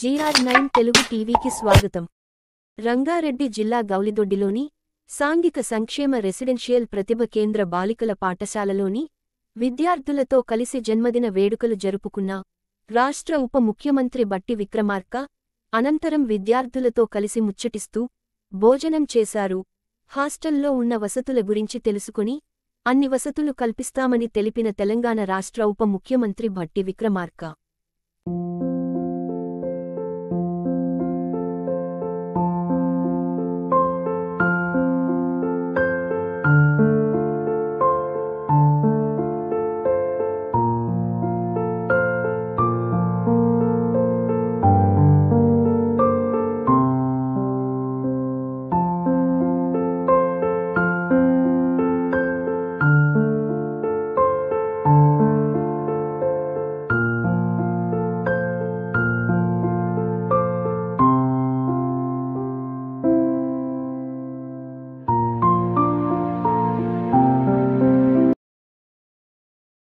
GR9 Telugu టీవీకి స్వాగతం. రంగారెడ్డి జిల్లా గౌలిదొడ్డిలోని సాంఘిక సంక్షేమ రెసిడెన్షియల్ ప్రతిభ కేంద్ర బాలికల పాఠశాలలోని విద్యార్థులతో కలిసి జన్మదిన వేడుకలు జరుపుకున్న రాష్ట్ర ఉప ముఖ్యమంత్రి బట్టి విక్రమార్క అనంతరం విద్యార్థులతో కలిసి ముచ్చటిస్తూ భోజనం చేశారు. హాస్టల్లో ఉన్న వసతుల గురించి తెలుసుకుని అన్ని వసతులు కల్పిస్తామని తెలిపిన తెలంగాణ రాష్ట్ర ఉప ముఖ్యమంత్రి బట్టి విక్రమార్క